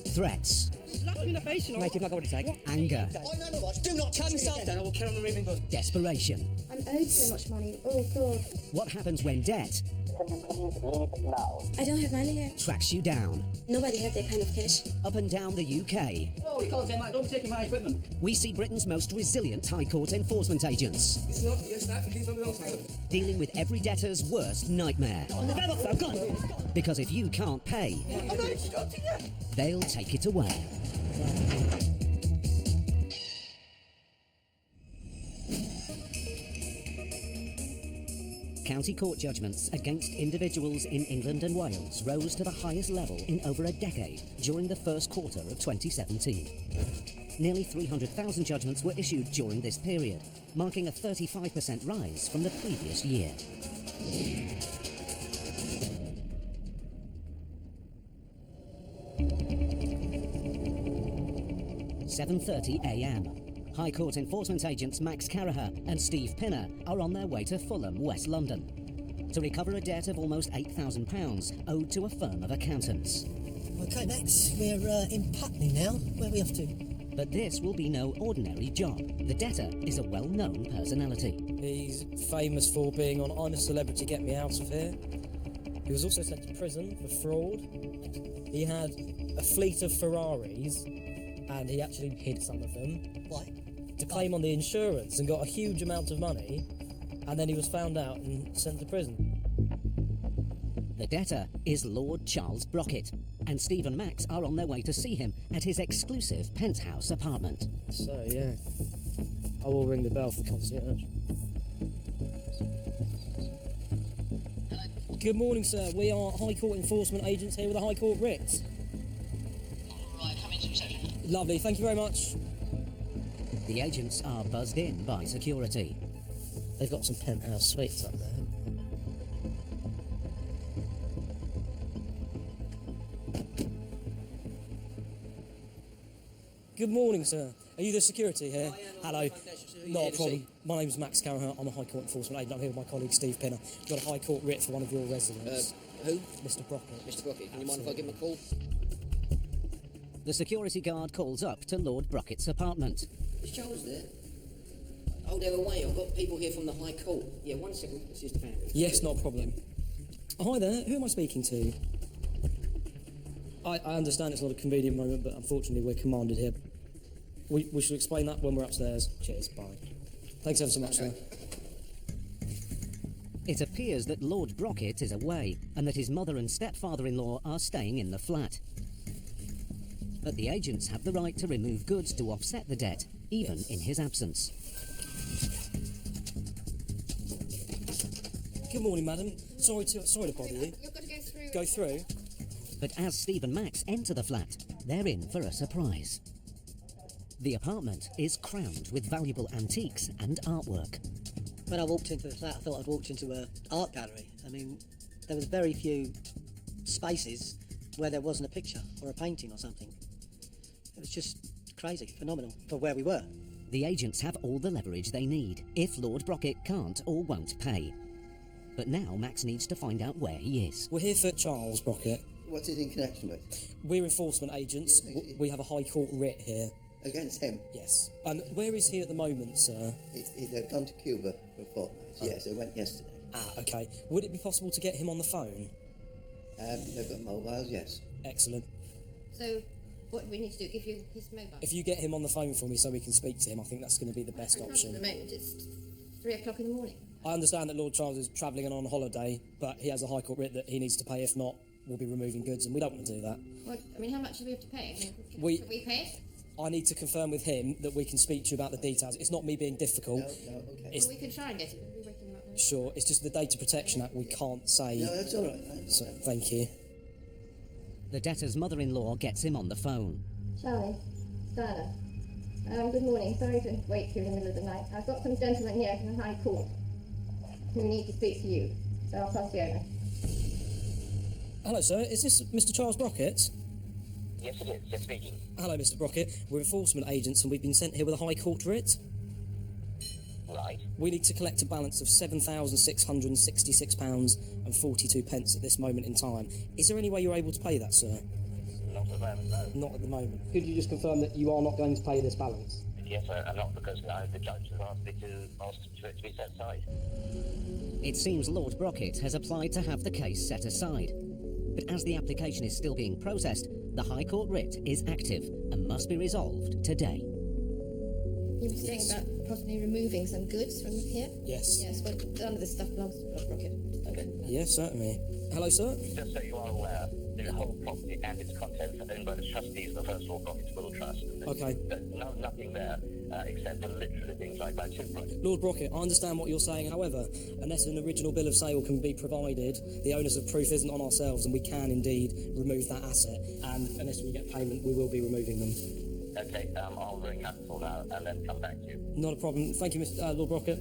threats, Slap me in the face, you know. Mate, you've not got what it takes. anger, I know not much. Do not Calm yourself down, I will carry on the raving gun. desperation. I'm owed so much money. Oh, God. What happens when debt I don't have money here. tracks you down? Nobody has that kind of cash. Up and down the UK, Oh, you can't say that. Don't be taking my equipment. we see Britain's most resilient High Court enforcement agents It's not your staff, you keep on the wrong side. dealing with every debtor's worst nightmare. Go on. Because if you can't pay, I'm not instructing you. they'll take it away. County court judgments against individuals in England and Wales rose to the highest level in over a decade during the first quarter of 2017. Nearly 300,000 judgments were issued during this period, marking a 35% rise from the previous year. "7:30 a.m. High Court enforcement agents Max Carraher and Steve Pinner are on their way to Fulham, West London, to recover a debt of almost £8,000 owed to a firm of accountants. OK, Max, we're in Putney now. Where are we off to? But this will be no ordinary job. The debtor is a well-known personality. He's famous for being on I'm a Celebrity, Get Me Out of Here. He was also sent to prison for fraud. He had a fleet of Ferraris, and he actually hid some of them. Why? To claim on the insurance and got a huge amount of money, and then he was found out and sent to prison. The debtor is Lord Charles Brockett, and Steve and Max are on their way to see him at his exclusive penthouse apartment. So, yeah, I will ring the bell for concierge. Good morning, sir. We are High Court enforcement agents here with a High Court writ. Right, come into reception. Lovely, thank you very much. The agents are buzzed in by security. They've got some penthouse suites up there. Good morning, sir. Are you the security here? Hello. Not a problem. My name's Max Carraher. I'm a High Court enforcement agent. I'm here with my colleague Steve Pinner. We've got a High Court writ for one of your residents. Who? Mr. Brockett. Mr. Brockett, can you mind if I give him a call? The security guard calls up to Lord Brockett's apartment. Is Charles there? Oh, they're away. I've got people here from the High Court. Yeah, 1 second. It's just a fan. Yes, not a problem. Hi there. Who am I speaking to? I understand it's not a convenient moment, but unfortunately we're commanded here. We should explain that when we're upstairs. Cheers. Bye. Thanks ever so much, sir. It appears that Lord Brockett is away and that his mother and stepfather-in-law are staying in the flat. But the agents have the right to remove goods to offset the debt, even in his absence. Good morning, madam. Sorry to bother you. You've got to go through. Go through. But as Steve and Max enter the flat, they're in for a surprise. The apartment is crammed with valuable antiques and artwork. When I walked into the flat, I thought I'd walked into an art gallery. I mean, there was very few spaces where there wasn't a picture or a painting or something. It was just crazy, phenomenal for where we were. The agents have all the leverage they need if Lord Brockett can't or won't pay. But now Max needs to find out where he is. We're here for Charles Brockett. What's it in connection with? We're enforcement agents. We have a High Court writ here. Against him? Yes. Where is he at the moment, sir? They've gone to Cuba for a fortnight. Yes, they went yesterday. Ah, okay. Would it be possible to get him on the phone? They've got mobiles, yes. Excellent. So, what do we need to do? Give you his mobile? If you get him on the phone for me so we can speak to him, I think that's going to be the best At the option. moment, it's 3 o'clock in the morning. I understand that Lord Charles is travelling and on holiday, but he has a High Court writ that he needs to pay. If not, we'll be removing goods, and we don't want to do that. What, I mean, how much do we have to pay? I mean, We- can we pay it? I need to confirm with him that we can speak to you about the details. It's not me being difficult. No, okay. It's Well, we can try and get it. We'll be waking him up. then. sure. It's just the Data Protection Act we can't say. No, that's all right. So, thank you. The debtor's mother-in-law gets him on the phone. Charlie, Diana. Good morning. Sorry to wake you in the middle of the night. I've got some gentlemen here from the High Court who need to speak to you. So I'll pass you over. Hello, sir. Is this Mr. Charles Brockett? Yes, it is. Yes, speaking. Hello, Mr. Brockett. We're enforcement agents, and we've been sent here with a High Court writ. Right. We need to collect a balance of £7,666.42 at this moment in time. Is there any way you're able to pay that, sir? Not Not at the moment, no. Not at the moment. Could you just confirm that you are not going to pay this balance? Yes, I'm not, because the judge has asked me to be set aside. It seems Lord Brockett has applied to have the case set aside. But as the application is still being processed, the High Court writ is active and must be resolved today. You were saying about possibly removing some goods from here? Yes. Yes, well, none of this stuff belongs to Lord Brockett. Okay. Yes, certainly. Hello, sir? Just so you are aware, the whole property and its contents are owned by the trustees of the First Lord Brockett's Will Trust. Okay. There's nothing there except for literally things like my toothbrush. Lord Brockett, I understand what you're saying. However, unless an original bill of sale can be provided, the onus of proof isn't on ourselves, and we can indeed remove that asset. And unless we get payment, we will be removing them. Okay, I'll ring Capital now and then come back to you. Not a problem. Thank you, Mr. Lord Brockett.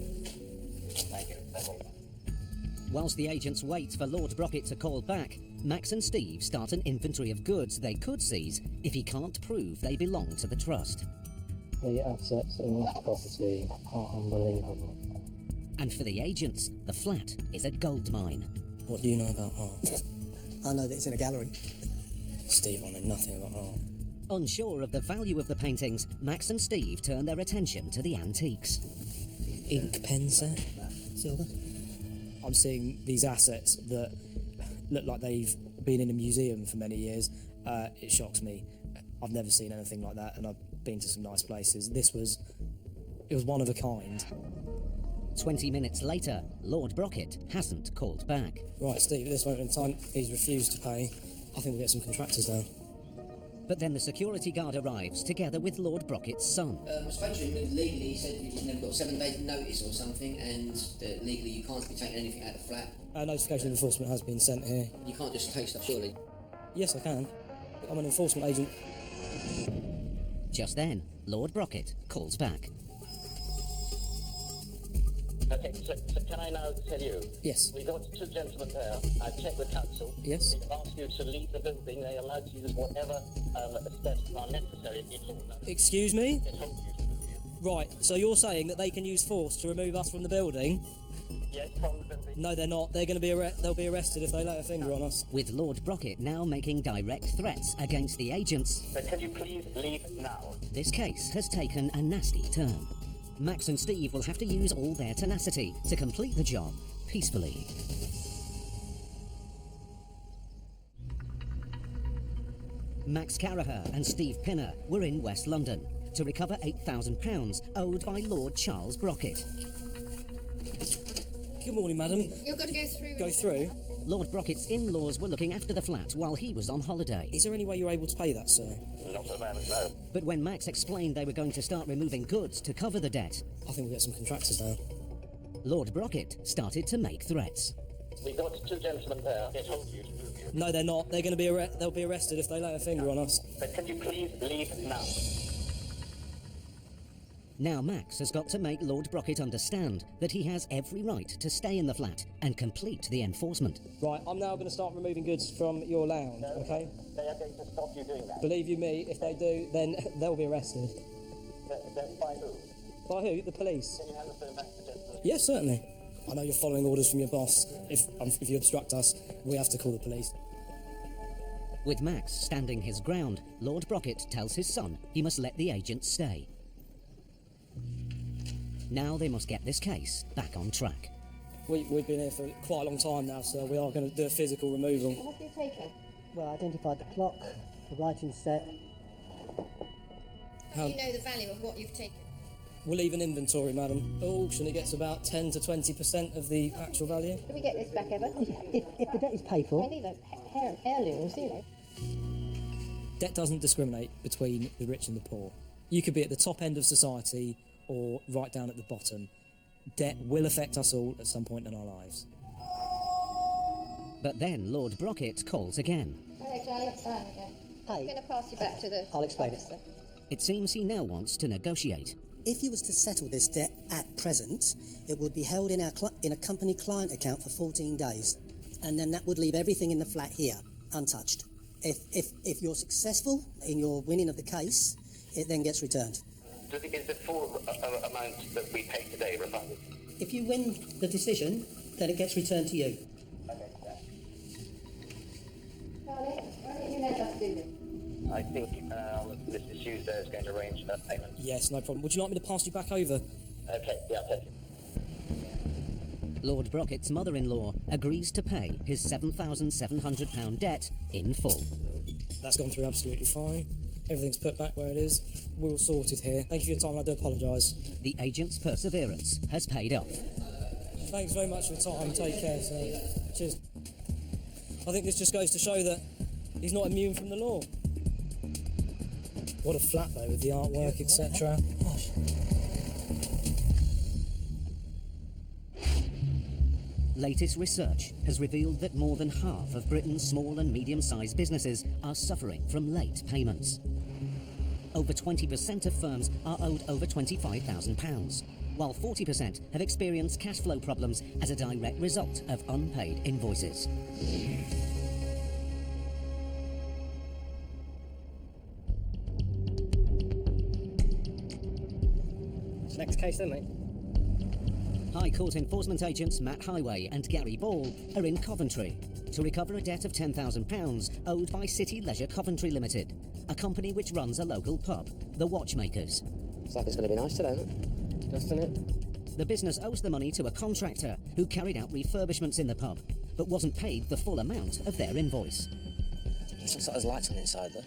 Thank you. Whilst the agents wait for Lord Brockett to call back, Max and Steve start an inventory of goods they could seize if he can't prove they belong to the trust. The assets in this property are unbelievable. And for the agents, the flat is a gold mine. What do you know about art? I know that it's in a gallery. Steve, I know nothing about art. Unsure of the value of the paintings, Max and Steve turn their attention to the antiques. Ink pen set? Silver. I'm seeing these assets that look like they've been in a museum for many years. It shocks me. I've never seen anything like that, and I've been to some nice places. It was one of a kind. 20 minutes later, Lord Brockett hasn't called back. Right, Steve, at this moment in time, he's refused to pay. I think we'll get some contractors down. But then the security guard arrives together with Lord Brockett's son. I spoke to him legally. He said you've never got 7 days notice or something, and that legally you can't be taking anything out of the flat. Notification of enforcement has been sent here. You can't just take stuff, surely. Yes, I can. I'm an enforcement agent. Just then, Lord Brockett calls back. Okay, so can I now tell you? Yes. We got 2 gentlemen there. I've checked with council. Yes. They've asked you to leave the building. They are allowed to use whatever steps are necessary in law. Excuse me? They told you to remove. Right, so you're saying that they can use force to remove us from the building? Yes, from the building. No, they're not. They're going to be they'll be arrested if they lay a finger on us. With Lord Brockett now making direct threats against the agents, But can you please leave now? this case has taken a nasty turn. Max and Steve will have to use all their tenacity to complete the job peacefully. Max Caraher and Steve Pinner were in West London to recover £8,000 owed by Lord Charles Brockett. Good morning, madam. You've got to go through. Go through. Lord Brockett's in-laws were looking after the flat while he was on holiday. Is there any way you're able to pay that, sir? Not at the moment, no. But when Max explained they were going to start removing goods to cover the debt, I think we'll get some contractors down. Lord Brockett started to make threats. We got 2 gentlemen there. They told you to move you. No, they're not. They're going to be they'll be arrested if they lay a finger on us. But can you please leave now? Now Max has got to make Lord Brockett understand that he has every right to stay in the flat and complete the enforcement. Right, I'm now going to start removing goods from your lounge, okay? They are going to stop you doing that. Believe you me, if they do, then they'll be arrested. Then by who? By who? The police. Can you hand the phone back to the gentleman? Yes, certainly. I know you're following orders from your boss. If you obstruct us, we have to call the police. With Max standing his ground, Lord Brockett tells his son he must let the agents stay. Now they must get this case back on track. We've been here for quite a long time now, so we are going to do a physical removal. What have you taken? Well, I identified the clock, the writing set. Do you know the value of what you've taken? We'll leave an inventory, madam. At auction, it gets about 10 to 20% of the actual value. Can we get this back ever? If the debt is paid for, Maybe those heirlooms, you know. Debt doesn't discriminate between the rich and the poor. You could be at the top end of society or right down at the bottom. Debt will affect us all at some point in our lives. But then Lord Brockett calls again. Hello, Charlie. It's Diane again. I'm hey, going to pass you back to the I'll explain it. officer. It seems he now wants to negotiate. if you was to settle this debt at present, it would be held in in a company client account for 14 days, and then that would leave everything in the flat here untouched. If you're successful in your winning of the case, it then gets returned. Is the full amount that we pay today refunded? If you win the decision, then it gets returned to you. Charlie, why don't you let us do this? I think Mr. Tuesday is going to arrange that payment. Yes, no problem. Would you like me to pass you back over? Okay, yeah, thank you. Lord Brockett's mother-in-law agrees to pay his £7,700 debt in full. That's gone through absolutely fine. Everything's put back where it is. We're all sorted here. Thank you for your time. I do apologise. The agent's perseverance has paid off. Thanks very much for your time. Take care, sir. Cheers. I think this just goes to show that he's not immune from the law. What a flat, though, with the artwork, etc. Latest research has revealed that more than half of Britain's small and medium-sized businesses are suffering from late payments. Over 20% of firms are owed over £25,000, while 40% have experienced cash flow problems as a direct result of unpaid invoices. Next case then, mate. High Court enforcement agents Matt Highway and Gary Ball are in Coventry to recover a debt of £10,000 owed by City Leisure Coventry Limited, a company which runs a local pub, the Watchmakers. Looks like it's going to be nice today, doesn't it? Doesn't it? The business owes the money to a contractor who carried out refurbishments in the pub, but wasn't paid the full amount of their invoice. Looks like there's lights on inside, though.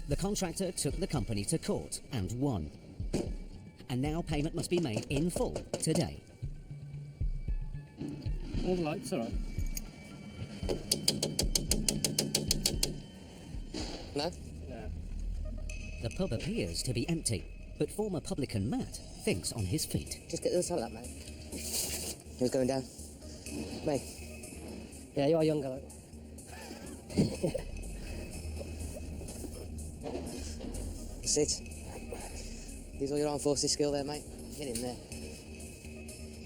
The contractor took the company to court and won. And now payment must be made in full today. All the lights, all right. No? No. The pub appears to be empty, but former publican Matt thinks on his feet. Just get the other side of that, mate. Who's going down? Me. Yeah, you are younger, though. Sit. Use all your armed forces skill there, mate. Get in there.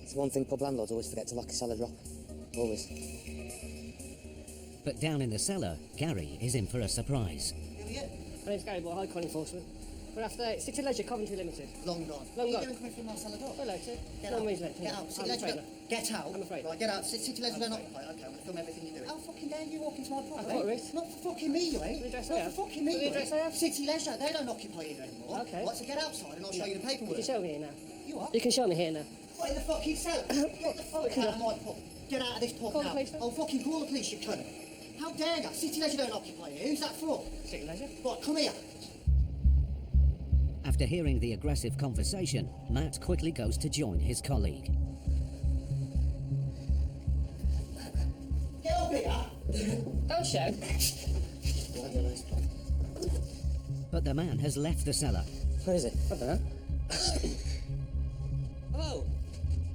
It's one thing pub landlords always forget to lock a cellar drop. Always. But down in the cellar, Gary is in for a surprise. My name's Gary Ball, High Court Enforcement. We're after City Leisure Coventry Limited. Long gone. Long gone. You're coming through my cellar door. Hello, sir. Get No out. means late. Get out. City I'm Leisure. afraid. Get out. I'm afraid. Right, get out. City Leisure don't occupy. Okay, I'm going to film everything you're doing. How fucking dare you walk into my property? got a risk. Not for fucking me, you ain't. The address I Not have. for fucking me, The you address ain't. I have. City Leisure, they don't occupy here anymore. Okay. Right, so get outside and I'll show you the You paperwork. can show me here now. You what? You can show me here now. What, in the fucking cellar? Get the fuck out of my pub. Get out of this pub Call the now. police, then. I'll fucking call the police, you cunt. How dare you? City Leisure don't occupy here. Who's that for? City Leisure. Right, come here. After hearing the aggressive conversation, Matt quickly goes to join his colleague. Get up here. Don't shout. But the man has left the cellar. Where is it? I don't know. Hello.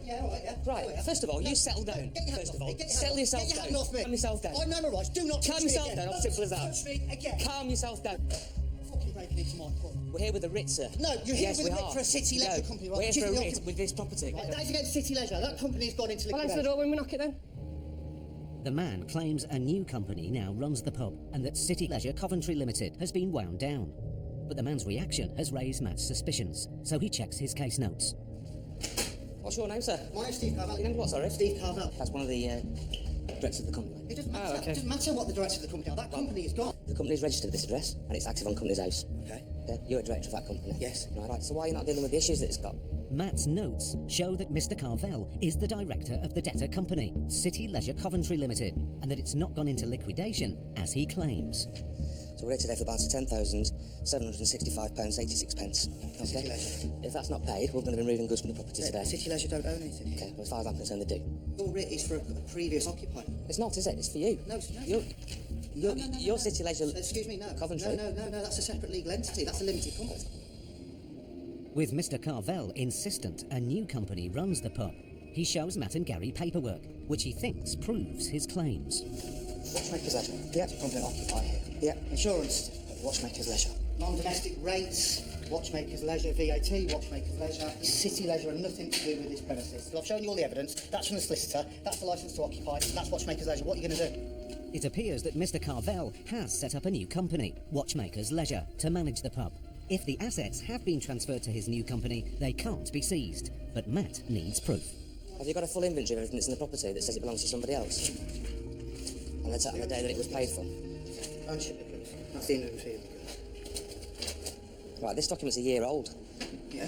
Yeah, all right, yeah. Right, first of all, you settle down. Get your First hand of off all, me. Get your settle hand yourself Get your down. hand off me. Calm yourself down. I know my rights. Do not touch Calm me yourself again. down. I'll Don't simple as that. touch me again. Calm yourself down. Fucking breaking into my pub. We're here with the writ, sir. No, you're here yes, with a we writ are. for a City Leisure No, company, right? We're here Which is for a the writ occup- with this property. Right, that is against City Leisure. That company's gone into Well, answer the liquidation. door when we knock it then. The man claims a new company now runs the pub and that City Leisure Coventry Limited has been wound down. But the man's reaction has raised Matt's suspicions, so he checks his case notes. What's your name, sir? My name's Steve Carvel. Your name what, sorry? Steve Carvel. That's one of the directors of the company. It doesn't matter. okay. It doesn't matter what the director of the company are. That company is gone. The company's registered at this address, and it's active on Company's House. Okay. Yeah, you're a director of that company. Yes. Right, so why are you not dealing with the issues that it's got? Matt's notes show that Mr. Carvel is the director of the debtor company, City Leisure Coventry Limited, and that it's not gone into liquidation, as he claims. So we're here today for the balance of £10,765.86. City Okay? Leisure. If that's not paid, we're going to be removing goods from the property today. City Leisure don't own anything. Okay, well, as far as I'm concerned, they do. Your writ is for a previous occupier. It's not, is it? It's for you. No, it's not. You're, No, no, no, your no. City Leisure... Excuse me, no. Coventry. No, that's a separate legal entity. That's a limited company. With Mr. Carvel insistent a new company runs the pub, he shows Matt and Gary paperwork, which he thinks proves his claims. Watchmakers Leisure. The actual company occupy here. Yeah. Insurance. Watchmakers Leisure. Non-domestic rates. Watchmakers Leisure. VAT. Watchmakers Leisure. City Leisure and nothing to do with this premises. So I've shown you all the evidence. That's from the solicitor. That's the licence to occupy. That's Watchmakers Leisure. What are you going to do? It appears that Mr. Carvel has set up a new company, Watchmakers Leisure, to manage the pub. If the assets have been transferred to his new company, they can't be seized. But Matt needs proof. Have you got a full inventory of everything that's in the property that says it belongs to somebody else? on the day that it was paid for. Ownership agreement. That's the end of the receivable. Right, this document's a year old. Yeah.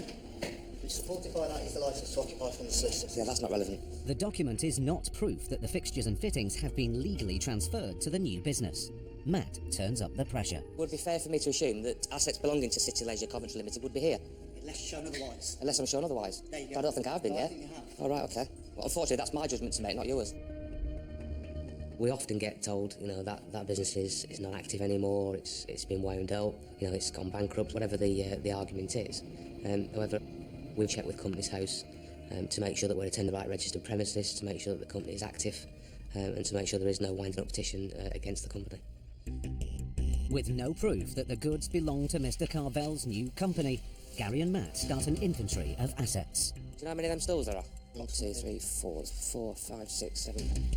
Which supported by that is the licence to occupy from the solicitors. Yeah, that's not relevant. The document is not proof that the fixtures and fittings have been legally transferred to the new business. Matt turns up the pressure. Would it be fair for me to assume that assets belonging to City Leisure Coventry Limited would be here? Unless shown otherwise. Unless I'm shown otherwise. There you go. But I don't think I've been, No, I yeah? think you have. All right, okay. Well, unfortunately, that's my judgment to make, not yours. We often get told, you know, that business is not active anymore, it's been wound up, you know, it's gone bankrupt, whatever the argument is. However, we've checked with Companies House to make sure that we're attending the right registered premises, to make sure that the company is active, and to make sure there is no winding up petition against the company. With no proof that the goods belong to Mr. Carvel's new company, Gary and Matt start an inventory of assets. Do you know how many of them stalls there are? 1, 2, 3, 4, 5, 6, 7.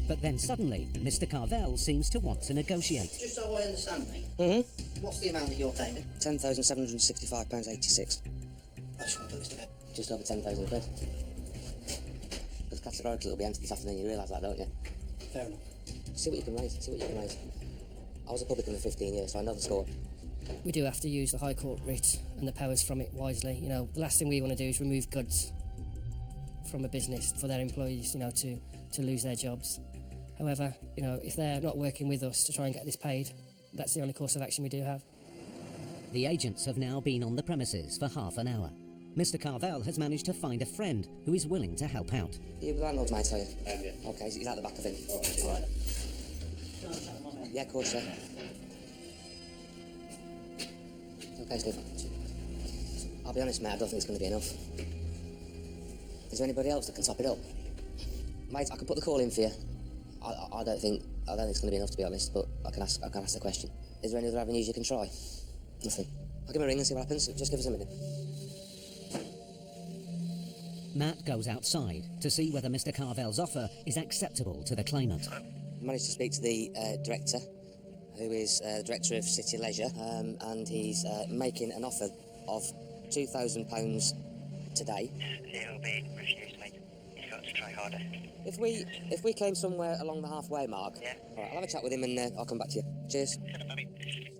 But then suddenly, Mr. Carvel seems to want to negotiate. Just so I understand, mate. Mm-hmm. What's the amount that you're claiming? £10,765.86. I just want to put this to bed. Just over 10,000 quid. Because categorically it'll be empty this afternoon, you realise that, don't you? Fair enough. See what you can raise, I was a publican for 15 years, so I know the score. We do have to use the High Court writ and the powers from it wisely. You know, the last thing we want to do is remove goods from a business for their employees, you know, to lose their jobs. However, you know, if they're not working with us to try and get this paid, that's the only course of action we do have. The agents have now been on the premises for half an hour. Mr. Carvel has managed to find a friend who is willing to help out. You the landlord, mate, are you? Yeah. Okay, he's at the back of him. All right. Yeah, of course, yeah. Okay, Steve. I'll be honest, mate, I don't think it's going to be enough. Is there anybody else that can top it up? Mate, I can put the call in for you. I don't think it's going to be enough, to be honest, but I can ask the question. Is there any other avenues you can try? Nothing. I'll give him a ring and see what happens. Just give us a minute. Matt goes outside to see whether Mr. Carvel's offer is acceptable to the claimant. I managed to speak to the director, who is the director of City Leisure, and he's making an offer of £2,000 today. It'll be refused, mate. You've got to try harder. If we claim somewhere along the halfway mark, Yeah. All right, I'll have a chat with him and I'll come back to you. Cheers.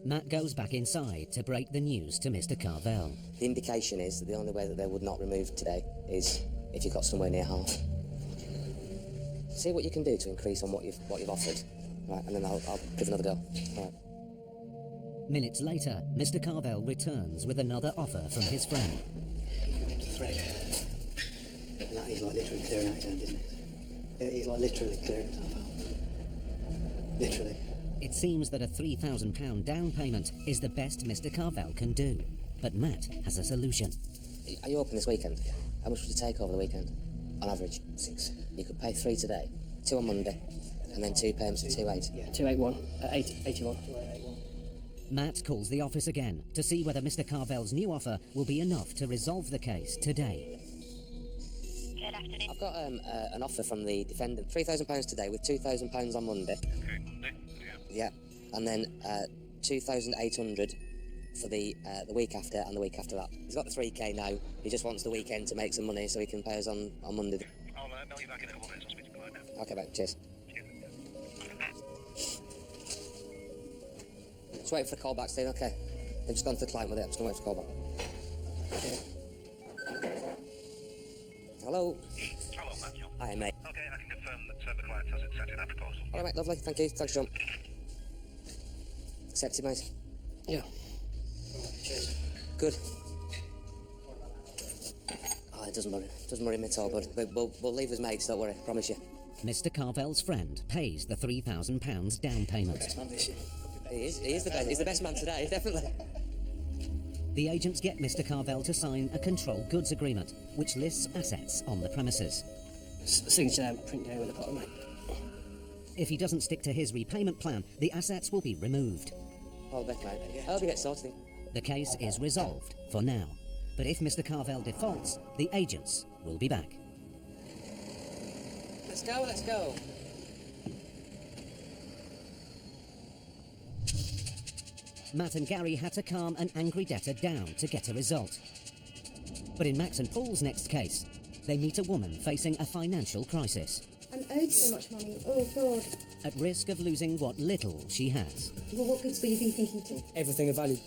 Matt goes back inside to break the news to Mr. Carvel. The indication is that the only way that they would not remove today is if you got somewhere near half. See what you can do to increase on what you've offered, right? And then I'll give another go. All right. Minutes later, Mr. Carvel returns with another offer from his friend. Thread. And that is like literally clearing out his own business. It is like literally clearing himself out. Literally. It seems that a £3,000 down payment is the best Mr. Carvel can do. But Matt has a solution. Are you open this weekend? How much would you take over the weekend? On average? 6. You could pay 3 today, 2 on Monday, and then 2 payments at 2.8. Yeah. 281, 81. Matt calls the office again to see whether Mr. Carvel's new offer will be enough to resolve the case today. Good afternoon. I've got an offer from the defendant. £3,000 today with £2,000 on Monday. Okay, Monday? Yeah, and then 2,800 for the week after and the week after that. He's got the 3k now. He just wants the weekend to make some money so he can pay us on Monday. I'll mail you back in a couple of minutes. I'll speak to the client now. Okay, mate. Cheers. Cheers. Just waiting for a call back, Steve. Okay. They've just gone to the client with it. I'm just going to wait for a call back. Hello. Hello, Matt. Hi, mate. Okay, I can confirm that the client has accepted that proposal. All right, mate. Lovely. Thank you. Thanks, John. Accepted, mate. Yeah. Cheers. Good. Oh, it doesn't worry me at all, bud. We'll leave as mates, don't worry, promise you. Mr. Carvel's friend pays the £3,000 down payment. Best man this year. He is the best. He's the best man today, definitely. The agents get Mr. Carvel to sign a controlled goods agreement, which lists assets on the premises. Signature there, print down with the bottom, mate. If he doesn't stick to his repayment plan, the assets will be removed. All the best, mate. I hope you get sorted. The case is resolved for now. But if Mr. Carvel defaults, the agents will be back. Let's go. Matt and Gary had to calm an angry debtor down to get a result. But in Max and Paul's next case, they meet a woman facing a financial crisis. I'm owed so much money. Oh, God. at risk of losing what little she has. Well, what goods were you thinking to? Everything of value.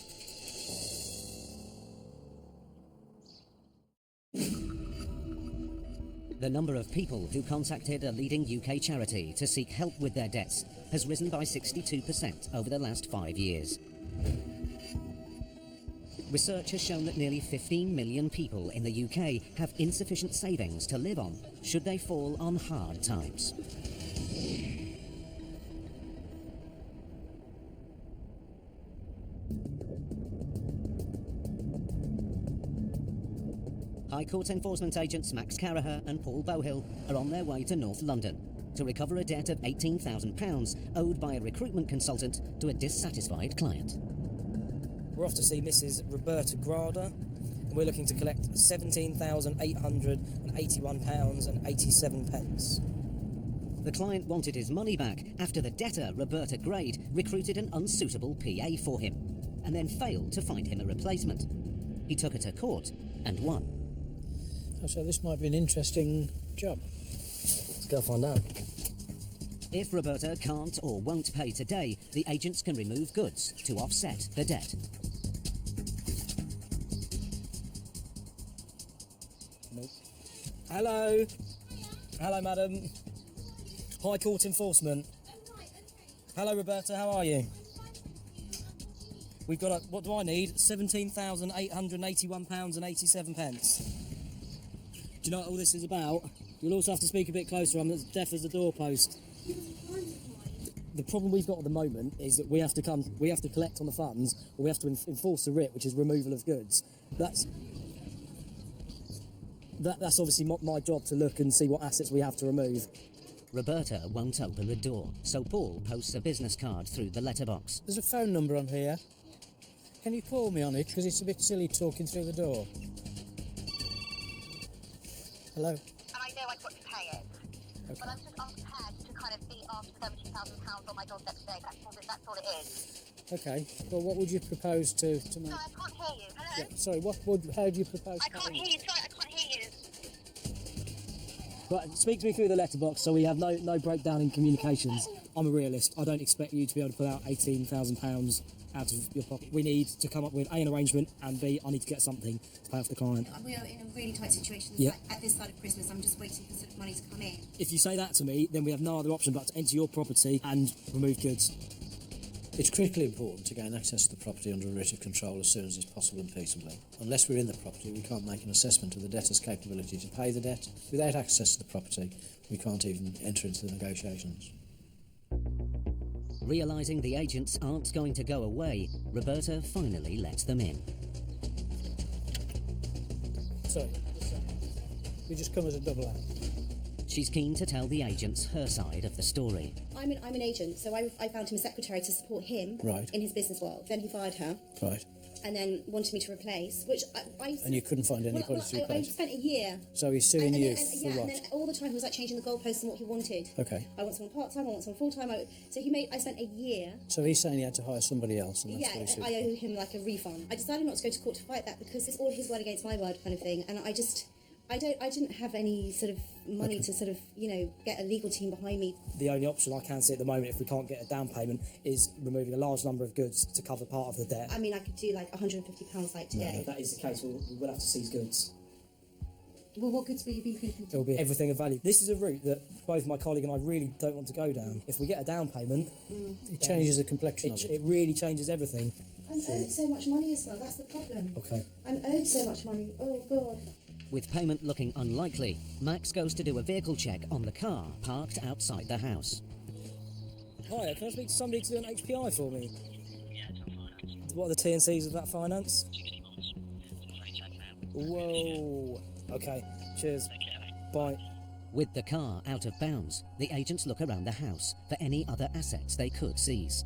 The number of people who contacted a leading UK charity to seek help with their debts has risen by 62% over the last 5 years. Research has shown that nearly 15 million people in the UK have insufficient savings to live on should they fall on hard times. High Court enforcement agents Max Carraher and Paul Bohill are on their way to North London to recover a debt of £18,000 owed by a recruitment consultant to a dissatisfied client. We're off to see Mrs. Roberta Grada, and we're looking to collect £17,881.87. The client wanted his money back after the debtor, Roberta Grade, recruited an unsuitable PA for him and then failed to find him a replacement. He took her to court and won. Oh, so this might be an interesting job. Let's go find out. If Roberta can't or won't pay today, the agents can remove goods to offset the debt. Nope. Hello. Hello, madam. High Court enforcement. Hello, Roberta. How are you? We've got what do I need? £17,881.87. Do you know what all this is about? You'll also have to speak a bit closer. I'm as deaf as a doorpost. The problem we've got at the moment is that we have to collect on the funds, or we have to enforce a writ, which is removal of goods. That's obviously my job to look and see what assets we have to remove. Roberta won't open the door, so Paul posts a business card through the letterbox. There's a phone number on here. Can you call me on it? Because it's a bit silly talking through the door. Hello? And I know I've got to pay it. Okay. But I'm just unprepared to kind of be asked £17,000 on my doorstep today. That's all it is. Okay. Well, what would you propose to make? Sorry, I can't hear you. Hello? Yeah, sorry, how do you propose I can't hear you. Sorry, I can't hear you. Right, speak to me through the letterbox so we have no breakdown in communications. I'm a realist. I don't expect you to be able to pull out £18,000 out of your pocket. We need to come up with A, an arrangement, and B, I need to get something to pay off the client. We are in a really tight situation. Yeah. Like, at this side of Christmas, I'm just waiting for some money to come in. If you say that to me, then we have no other option but to enter your property and remove goods. It's critically important to gain access to the property under a writ of control as soon as is possible and peaceably. Unless we're in the property, we can't make an assessment of the debtor's capability to pay the debt. Without access to the property, we can't even enter into the negotiations. Realising the agents aren't going to go away, Roberta finally lets them in. Sorry. We just come as a double act. She's keen to tell the agents her side of the story. I'm an agent, so I found him a secretary to support him Right. in his business world. Then he fired her, Right. and then wanted me to replace, which I And you couldn't find anybody to I replace? spent a year. So he's suing and you then, for and what? then all the time he was like changing the goalposts and what he wanted. Okay. I want someone part-time, I want someone full-time. So I spent a year. So he's saying he had to hire somebody else, and that's Yeah, what he's suing I for. owe him like a refund. I decided not to go to court to fight that because it's all his word against my word kind of thing, and I didn't have any sort of money to sort of, get a legal team behind me. The only option I can see at the moment, if we can't get a down payment, is removing a large number of goods to cover part of the debt. I mean, I could do like £150 like today. If that is the case, we will have to seize goods. Well, what goods will you be thinking? It will be everything of value. This is a route that both my colleague and I really don't want to go down. If we get a down payment, It changes the complexion of it. it really changes everything. I'm owed so much money as well, that's the problem. Okay. I'm owed so much money, oh God. With payment looking unlikely, Max goes to do a vehicle check on the car parked outside the house. Hi, can I speak to somebody to do an HPI for me? What are the T&Cs of that finance? Whoa. Okay, cheers. Bye. With the car out of bounds, the agents look around the house for any other assets they could seize.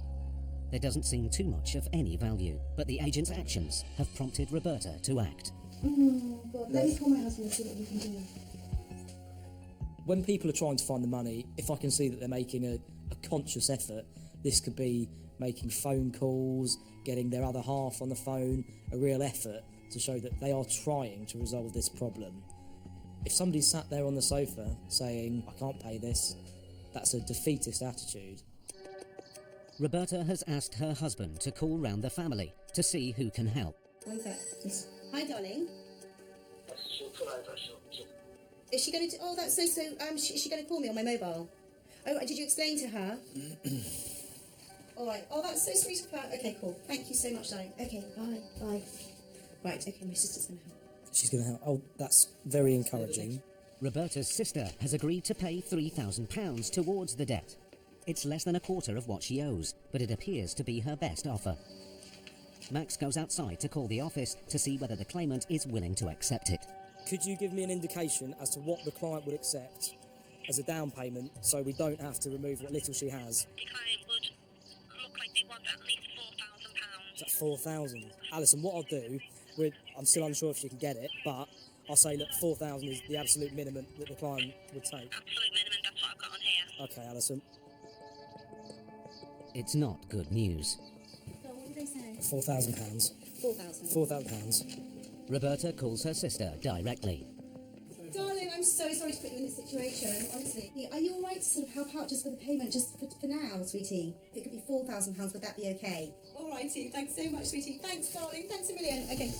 There doesn't seem too much of any value, but the agents' actions have prompted Roberta to act. Oh God, let me call my husband and see what we can do. When people are trying to find the money, if I can see that they're making a conscious effort, this could be making phone calls, getting their other half on the phone, a real effort to show that they are trying to resolve this problem. If somebody sat there on the sofa saying, I can't pay this, That's a defeatist attitude. Roberta has asked her husband to call round the family to see who can help. One sec. Hi, darling. Is she going to? Oh, that's so. Is she going to call me on my mobile? Oh, did you explain to her? All right. Oh, that's so sweet of her. Okay, cool. Thank you so much, darling. Okay, bye. Right. Okay, my sister's going to help. She's going to help. Oh, that's very encouraging. Roberta's sister has agreed to pay £3,000 towards the debt. It's less than a quarter of what she owes, but it appears to be her best offer. Max goes outside to call the office to see whether the claimant is willing to accept it. Could you give me an indication as to what the client would accept as a down payment so we don't have to remove what little she has? The client would look like they want at least £4,000. Is that 4,000? Alison, what I'll do, I'm still unsure if she can get it, but I'll say, look, 4,000 is the absolute minimum that the client would take. Absolute minimum, that's what I've got on here. Okay, Alison. It's not good news. So what did they say? £4,000. £4,000. Roberta calls her sister directly. Darling, I'm so sorry to put you in this situation, honestly. Are you all right to sort of help out just for the payment, just for now, sweetie? If it could be £4,000, would that be okay? All righty, thanks so much, sweetie. Thanks, darling. Thanks a million. Okay.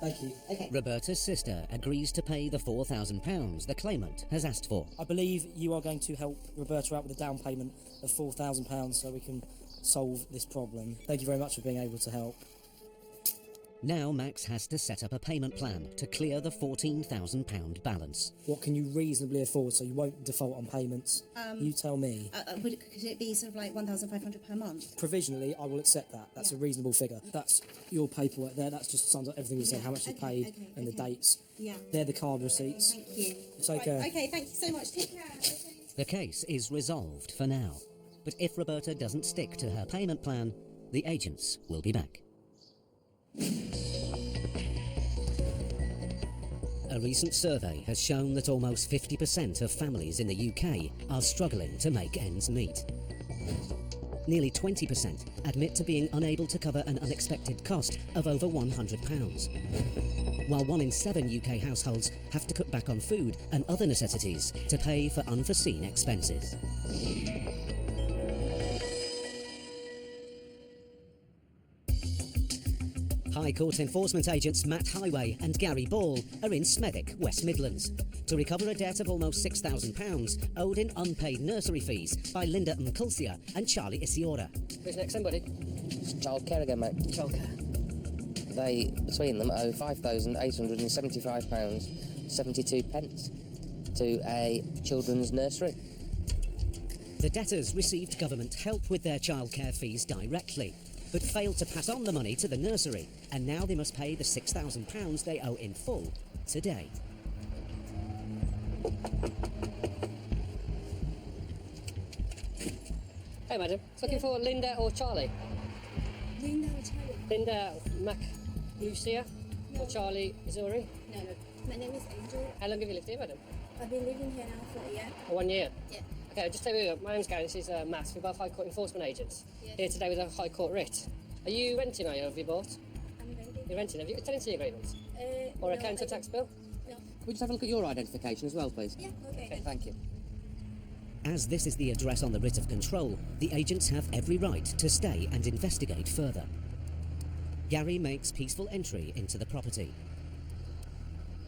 Thank you. Okay. Roberta's sister agrees to pay the £4,000 the claimant has asked for. I believe you are going to help Roberta out with a down payment of £4,000 so we can solve this problem. Thank you very much for being able to help. Now Max has to set up a payment plan to clear the £14,000 balance. What can you reasonably afford so you won't default on payments? You tell me. Could it be sort of like £1,500 per month? Provisionally, I will accept that. That's a reasonable figure. That's your paperwork there. That's just sums up everything we said, how much you paid and the dates. Yeah. They're the card receipts. Thank you. Take care. Okay, thank you so much. Take care. Okay. The case is resolved for now. But if Roberta doesn't stick to her payment plan, the agents will be back. A recent survey has shown that almost 50% of families in the UK are struggling to make ends meet. Nearly 20% admit to being unable to cover an unexpected cost of over £100, while 1 in 7 UK households have to cut back on food and other necessities to pay for unforeseen expenses. High Court enforcement agents Matt Highway and Gary Ball are in Smethwick, West Midlands, to recover a debt of almost £6,000 owed in unpaid nursery fees by Linda Mkulsia and Charlie Isiora. Who's next, somebody? It's childcare again, mate. Childcare. They, between them, owe £5,875.72 to a children's nursery. The debtors received government help with their childcare fees directly, but failed to pass on the money to the nursery, and now they must pay the £6,000 they owe in full today. Hey, madam. Looking for Linda or Charlie? Linda or Charlie? Linda Lucia or Charlie Izuri? No. My name is Angel. How long have you lived here, madam? I've been living here now for a year. For 1 year? Yeah. Okay, I'll just tell you, my name's Gary, this is Matt, we're both High Court enforcement agents. Yes. Here today with a High Court writ. Are you renting, or have you bought? I'm renting. You're renting, have you got a tenancy agreement? Or a council tax bill? No. Could we just have a look at your identification as well, please? Yeah, okay. Okay, thank you. As this is the address on the writ of control, the agents have every right to stay and investigate further. Gary makes peaceful entry into the property.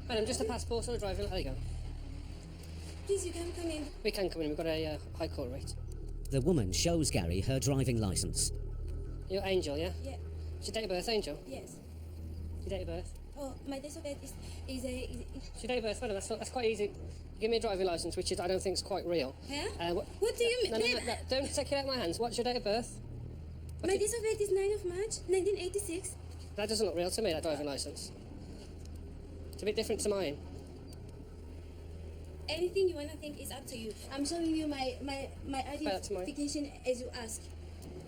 Madam, just a passport or a driving... There you go. Please, you can come in. We can come in, we've got a High Court writ. The woman shows Gary her driving licence. You're Angel, yeah? Yeah. What's your date of birth, Angel? Yes. Your date of birth? Oh, my date of birth is What's your date of birth, madam? That's quite easy. Give me a driving licence, which is, I don't think is quite real. Huh? What do you mean? No, don't take it out of my hands. What's your date of birth? My date of birth is 9 of March, 1986. That doesn't look real to me, that driving licence. It's a bit different to mine. Anything you want to think is up to you. I'm showing you my identification as you ask.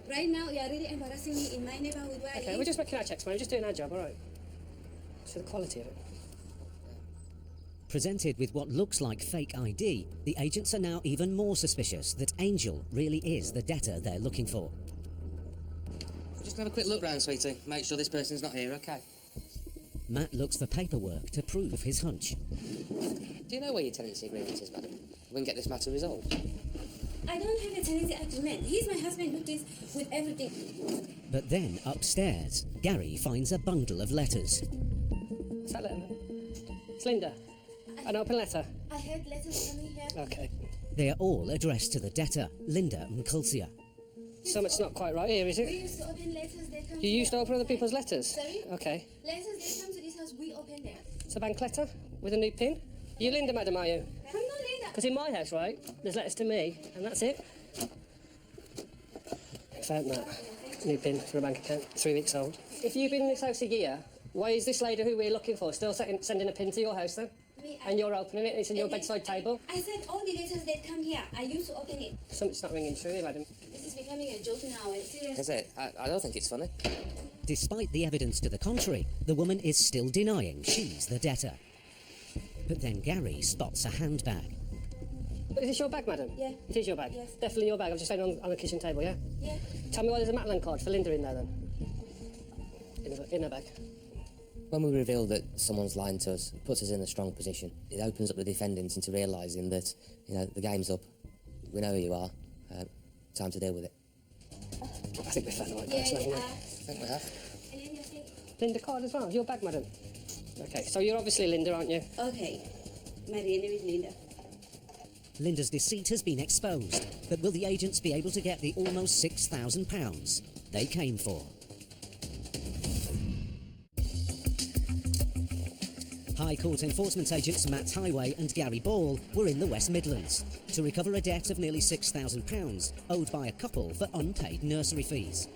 Right now, you are really embarrassing me in my neighborhood where I Okay, live. we're just making our checks, man. We're just doing our job, all right? It's for the quality of it. Presented with what looks like fake ID, the agents are now even more suspicious that Angel really is the debtor they're looking for. Just have a quick look round, sweetie. Make sure this person's not here, okay? Matt looks for paperwork to prove his hunch. Do you know where your tenancy agreement is, madam? We can get this matter resolved. I don't have a tenancy agreement. He's my husband who deals with everything. But then, upstairs, Gary finds a bundle of letters. What's that letter? It's Linda. An open letter. I heard letters coming here. Okay. They are all addressed to the debtor, Linda Mkulsia. Something's not quite right here, is We it? used to open letters, they come You used to here. open other people's letters? Sorry? Okay. Letters, they come to this house, we open them. It's a bank letter with a new pin. You Linda, madam, are you? I'm not Linda. Because in my house, right, there's letters to me, and that's it. I found that. New pin for a bank account, 3 weeks old. If you've been in this house a year, why is this lady who we're looking for still sending a pin to your house then? And you're opening it, and it's in your bedside table? I said all the letters that come here, I used to open it. Something's not ringing true here, madam. This is becoming a joke now. It's serious. Is it? I don't think it's funny. Despite the evidence to the contrary, the woman is still denying she's the debtor. But then Gary spots a handbag. Is this your bag, madam? Yeah. It is your bag? Yes. Definitely your bag. I've just found it on the kitchen table, yeah? Yeah. Tell me why there's a Matland card for Linda in there, then. In her bag. When we reveal that someone's lying to us, it puts us in a strong position. It opens up the defendants into realising that, the game's up. We know who you are. Time to deal with it. I think we found the right person, haven't we? I think we have. Linda card as well. Your bag, madam. Okay, so you're obviously Linda, aren't you? Okay. My real name is Linda. Linda's deceit has been exposed, but will the agents be able to get the almost £6,000 they came for? High Court enforcement agents Matt Highway and Gary Ball were in the West Midlands to recover a debt of nearly £6,000 owed by a couple for unpaid nursery fees.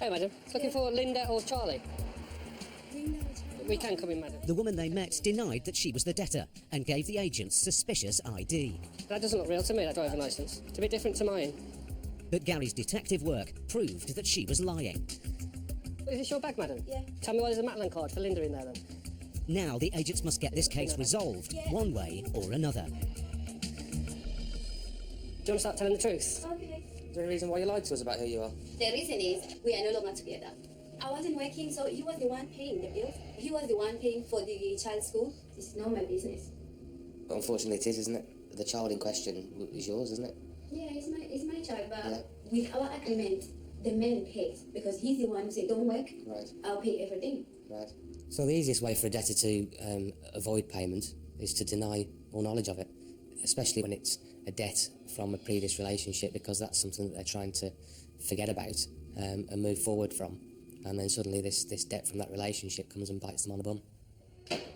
Hey, madam. Looking for Linda or Charlie? We can come in, madam. The woman they met denied that she was the debtor and gave the agents suspicious ID. That doesn't look real to me, that driving licence. It's a bit different to mine. But Gary's detective work proved that she was lying. Is this your bag, madam? Yeah. Tell me why there's a Matland card for Linda in there, then. Now the agents must get this case resolved, one way or another. Do you want to start telling the truth? Okay. Is there any reason why you lied to us about who you are? The reason is we are no longer together. I wasn't working, so he was the one paying the bills. He was the one paying for the child's school. This is not my business. But unfortunately it is, isn't it? The child in question is yours, isn't it? Yeah, it's my child, but Yeah. with our agreement, the man pays because he's the one who said, don't work, Right. I'll pay everything. Right. So the easiest way for a debtor to avoid payment is to deny all knowledge of it, especially when it's a debt from a previous relationship, because that's something that they're trying to forget about and move forward from. And then suddenly this debt from that relationship comes and bites them on the bum.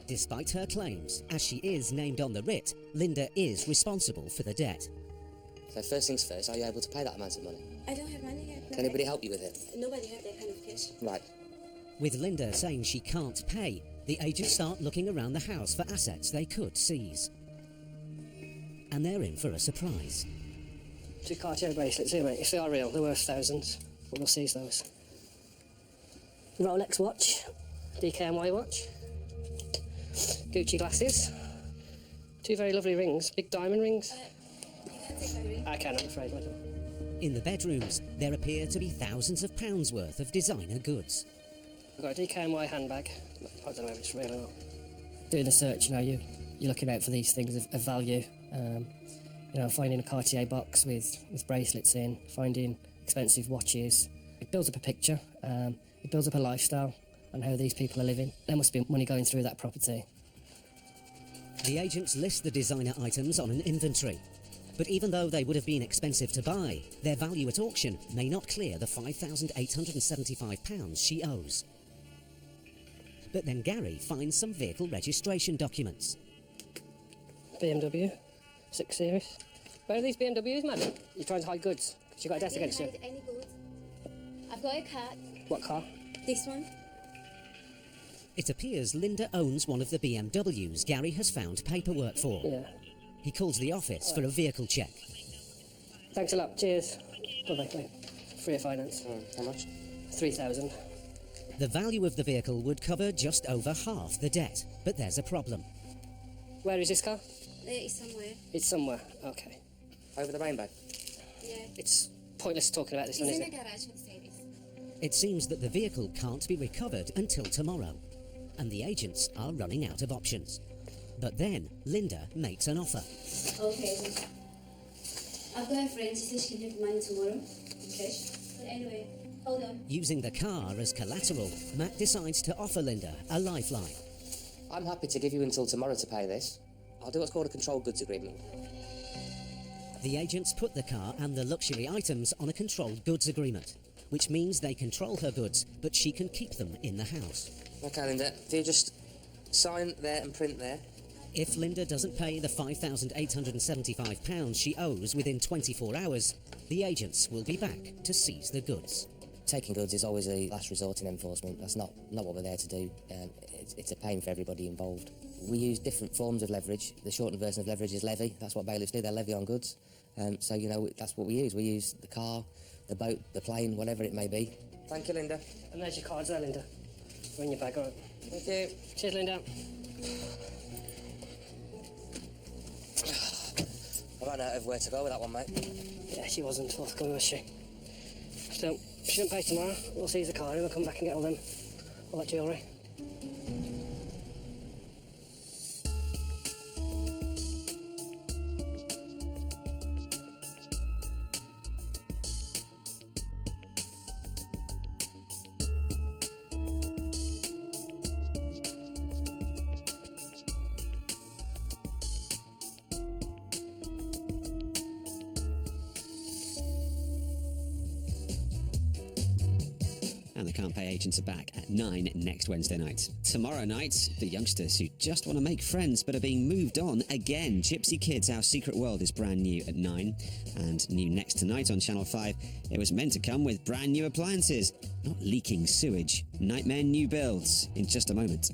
Despite her claims, as she is named on the writ, Linda is responsible for the debt. So first things first, are you able to pay that amount of money? I don't have money yet. Can anybody help you with it? Nobody have that kind of cash. Right. With Linda saying she can't pay, the agents start looking around the house for assets they could seize. And they're in for a surprise. 2 Cartier bracelets here, mate. If they are real, they're worth thousands. We'll seize those. Rolex watch, DKNY watch, Gucci glasses, 2 very lovely rings, big diamond rings. You can take my ring. I can, I'm afraid, madam. In the bedrooms, there appear to be thousands of pounds worth of designer goods. I've got a DKNY handbag. I don't know if it's real or not. Doing the search, you're looking out for these things of value. Finding a Cartier box with bracelets in, finding expensive watches. It builds up a picture. It builds up a lifestyle and how these people are living. There must be money going through that property. The agents list the designer items on an inventory. But even though they would have been expensive to buy, their value at auction may not clear the £5,875 she owes. But then Gary finds some vehicle registration documents. BMW, 6 Series. Where are these BMWs, madam? You're trying to hide goods because you got a debt against you. I didn't hide any goods. I've got a car. What car? This one. It appears Linda owns one of the BMWs Gary has found paperwork for. Yeah. He calls the office for a vehicle check. Thanks a lot. Cheers. Bye-bye. Free of finance. How much? 3,000. The value of the vehicle would cover just over half the debt, but there's a problem. Where is this car? It's somewhere. It's somewhere. Okay. Over the rainbow? Yeah. It's pointless talking about this It's one, in isn't the it? garage for the service. It seems that the vehicle can't be recovered until tomorrow, and the agents are running out of options. But then Linda makes an offer. Okay. I've got a friend, she said she can have money tomorrow. Okay. But anyway, hold on. Using the car as collateral, Matt decides to offer Linda a lifeline. I'm happy to give you until tomorrow to pay this. I'll do what's called a controlled goods agreement. The agents put the car and the luxury items on a controlled goods agreement, which means they control her goods, but she can keep them in the house. Okay, Linda, if you just sign there and print there. If Linda doesn't pay the £5,875 she owes within 24 hours, the agents will be back to seize the goods. Taking goods is always a last resort in enforcement. That's not what we're there to do. It's a pain for everybody involved. We use different forms of leverage. The shortened version of leverage is levy. That's what bailiffs do. They levy on goods. So, you know, that's what we use. We use the car, the boat, the plane, whatever it may be. Thank you, Linda. And there's your cards there, Linda. They're in your bag, all right. Thank you. Cheers, Linda. I ran out of where to go with that one, mate. Yeah, she wasn't forthcoming, was she? So, if she doesn't pay tomorrow, we'll seize the car and we'll come back and get all that jewellery. And the Can't Pay agents are back at 9 next Wednesday night. Tomorrow night, the youngsters who just want to make friends but are being moved on again. Gypsy Kids, Our Secret World is brand new at 9. And new next tonight on Channel 5, it was meant to come with brand new appliances, not leaking sewage. Nightmare new builds in just a moment.